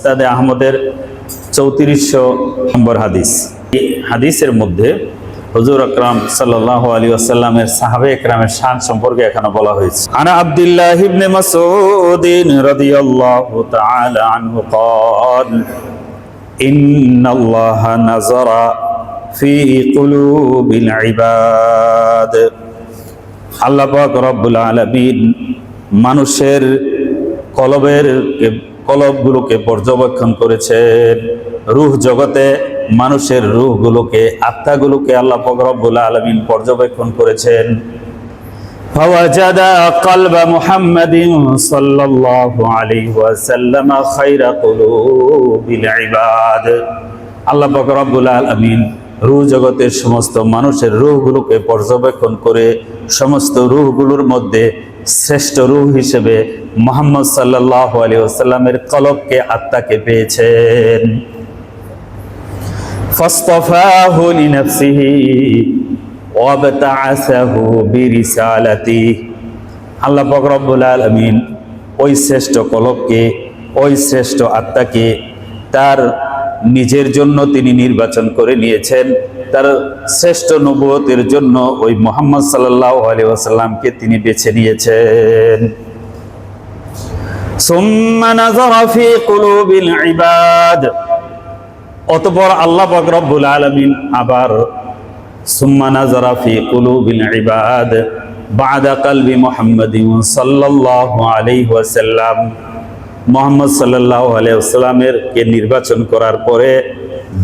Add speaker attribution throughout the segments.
Speaker 1: মুসনাদে আহমদের 3400 নম্বর হাদিস। এই হাদিসের মধ্যে হুজুর আকরাম সাল্লাল্লাহু আলাইহি ওয়াসাল্লামের সাহাবায়ে কেরামের শান সম্পর্কে এখানে বলা হয়েছে। আনা আব্দুল্লাহ ইবনে মাসউদ রাদিয়াল্লাহু তাআলা আনহু قال ইন্নাল্লাহা নাযারা ফি কুলুবিল ইবাদ। আল্লাহ পাক রব্বুল আলামিন মানুষের কলবগুলোকে পর্যবেক্ষণ করেছেন। রূহ জগতে মানুষের রূহগুলোকে, আত্মাগুলোকে আল্লাহ পাক রব্বুল আলামিন পর্যবেক্ষণ করেছেন। ফাওয়াজাদা কলবা মুহাম্মাদিন সাল্লাল্লাহু আলাইহি ওয়াসাল্লাম খায়রা কুলুবিল ইবাদ। আল্লাহ পাক রব্বুল আলামিন রূহ জগতের সমস্ত মানুষের রূহগুলোকে পর্যবেক্ষণ করে সমস্ত রূহগুলোর মধ্যে শ্রেষ্ঠ রূহ হিসেবে মুহাম্মদ সাল্লাল্লাহু আলাইহি ওয়াসাল্লামের কলবকে, আত্মাকে পেয়েছেন। ফাসতাফাহু লিনাফসিহি ওয়া বাতাআসাহু বিরিসালাতি। আল্লাহ পাক রব্বুল আলামিন ওই শ্রেষ্ঠ কলবকে, ওই শ্রেষ্ঠ আত্মাকে তার নিজের জন্য তিনি নির্বাচন করে নিয়েছেন। তার শ্রেষ্ঠ নবুয়তের জন্য ওই মুহাম্মদ সাল্লাল্লাহু আলাইহি ওয়াসাল্লামকে তিনি বেছে নিয়েছেন। সুম্মা নাযারা ফি কুলুবিল ইবাদ। অতঃপর আল্লাহ পাক রব্বুল আলামিন আবার সুম্মা নাযারা ফি কুলুবিল ইবাদ বা'দা কলবি মুহাম্মাদিন সাল্লাল্লাহু আলাইহি ওয়াসাল্লাম। মুহাম্মদ সাল্লাল্লাহু আলাইহি ওয়াসাল্লামের কে নির্বাচন করার পরে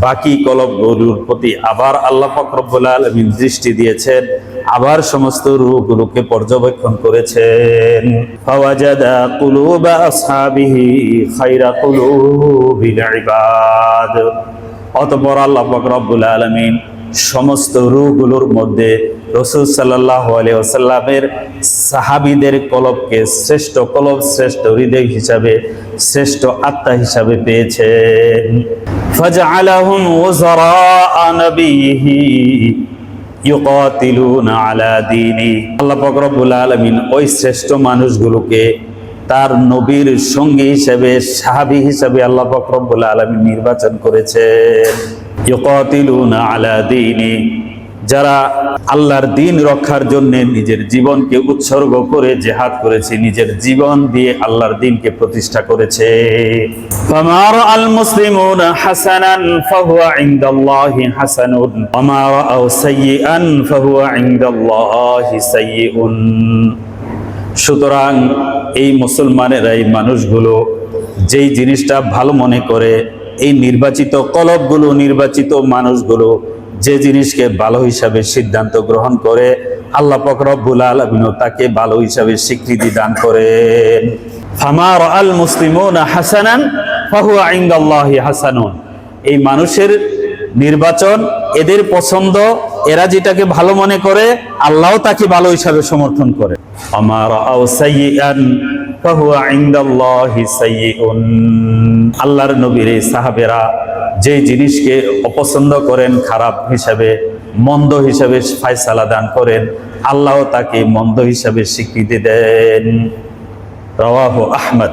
Speaker 1: বাকি কলবগুলোর প্রতি আবার আল্লাহ পাক রব্বুল আলামিন দৃষ্টি দিয়েছেন, আবার সমস্ত রূহগুলোকে পর্যবেক্ষণ করেছেন। ফাওয়াজাদা কুলুবা আসহাবিহি খায়রা কুলুবিল ইবাদ। অতঃপর আল্লাহ পাক রব্বুল আলামিন সমস্ত রূহগুলোর মধ্যে রাসূল সাল্লাল্লাহু আলাইহি ওয়াসাল্লামের সাহাবীদের কলবকে শ্রেষ্ঠ কলব, শ্রেষ্ঠ হৃদয় হিসাবে, শ্রেষ্ঠ আত্মা হিসাবে পেয়েছেন। ফাজআলাহুম ওয়াজারা নবিহি ইউকাতিলুনা আলা দীনি। আল্লাহ পাক রব্বুল আলামিন ওই শ্রেষ্ঠ মানুষগুলোকে তার নবীর সঙ্গী হিসেবে, সাহাবী হিসেবে আল্লাহ পাক রব্বুল আলামিন নির্বাচন করেছেন। ইউকাতিলুনা আলা দীনি, যারা আল্লাহর দ্বীন রক্ষার জন্য নিজের জীবনকে উৎসর্গ করে জিহাদ করেছে, নিজের জীবন দিয়ে আল্লাহর দ্বীনকে প্রতিষ্ঠা করেছে। ফামা রাআল মুসলিমুনা হাসানান ফাহুয়া ইনদাল্লাহি হাসানুন ওয়া মা রাআউ সাইয়্যান ফাহুয়া ইনদাল্লাহি সাইয়্যুন। সুতরাং এই মুসলমানেরা, এই মানুষগুলো যেই জিনিসটা ভালো মনে করে, এই নির্বাচিত কলবগুলো, নির্বাচিত মানুষগুলো যে জিনিসকে ভালো হিসাবে সিদ্ধান্ত গ্রহণ করে, আল্লাহ পাক রব্বুল আলামিন তাকে ভালো হিসাবে স্বীকৃতি দান করেন। ফামা রাআল মুসলিমুনা হাসানান ফাহুয়া ইনদাল্লাহি হাসানুন। এই মানুষের নির্বাচন, এদের পছন্দ, এরা যেটাকে ভালো মনে করে আল্লাহও তাকে ভালো হিসাবে সমর্থন করে। আমা রাআউ সাইয়্যান ফাহুয়া ইনদাল্লাহি সাইয়্যুন। আল্লাহর নবীর এই সাহাবেরা যে জিনিসকে অপছন্দ করেন, খারাপ হিসাবে, মন্দ হিসাবে ফয়সালা দান করেন, আল্লাহ তাকে মন্দ হিসাবে স্বীকৃতি দেন। রাওয়াহু আহমদ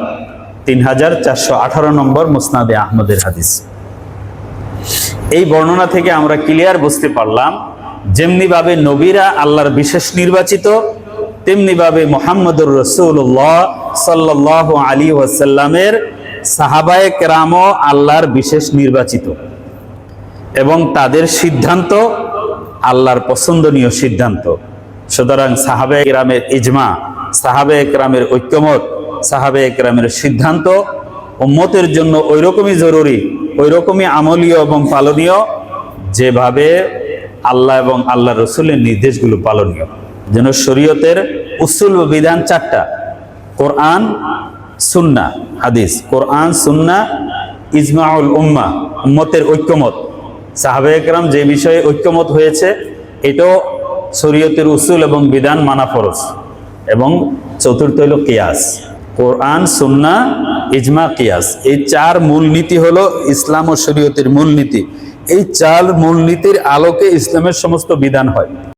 Speaker 1: 3418 নম্বর মুসনাদে আহমদের হাদিস। এই বর্ণনা থেকে আমরা ক্লিয়ার বুঝতে পারলাম, যেমনি ভাবে নবীরা আল্লাহর বিশেষ নির্বাচিত, তেমনি ভাবে মুহাম্মদুর রাসূলুল্লাহ সাল্লাল্লাহু আলাইহি ওয়াসাল্লামের সাহাবায়ে কেরামও আল্লাহর বিশেষ নির্বাচিত এবং তাদের সিদ্ধান্ত আল্লাহর পছন্দনীয় সিদ্ধান্ত। সুতরাং সাহাবায়ে কেরামের ইজমা, সাহাবায়ে কেরামের ঐক্যমত, সাহাবায়ে কেরামের সিদ্ধান্ত উম্মতের জন্য ওইরকমই জরুরি, ওইরকমই আমলীয় এবং পালনীয় যেভাবে আল্লাহ এবং আল্লাহ রসুলের নির্দেশগুলো পালনীয়। যেন শরীয়তের উসুল ও বিধান 4টা: কোরআন, সুন্নাহ, হাদিস। কোরআন, সুন্নাহ, ইজমাউল উম্মাহ, উম্মতের ঐক্যমত। সাহাবায়ে কেরাম যে বিষয়ে ঐক্যমত হয়েছে, এটাও শরীয়তের উসুল এবং বিধান মানা ফরজ। এবং চতুর্থ হলো কিয়াস। কোরআন, সুন্নাহ, ইজমা, কিয়াস, এই 4 মূলনীতি হলো ইসলাম ও শরীয়তের মূলনীতি। এই 4 মূলনীতির আলোকে ইসলামের সমস্ত বিধান হয়।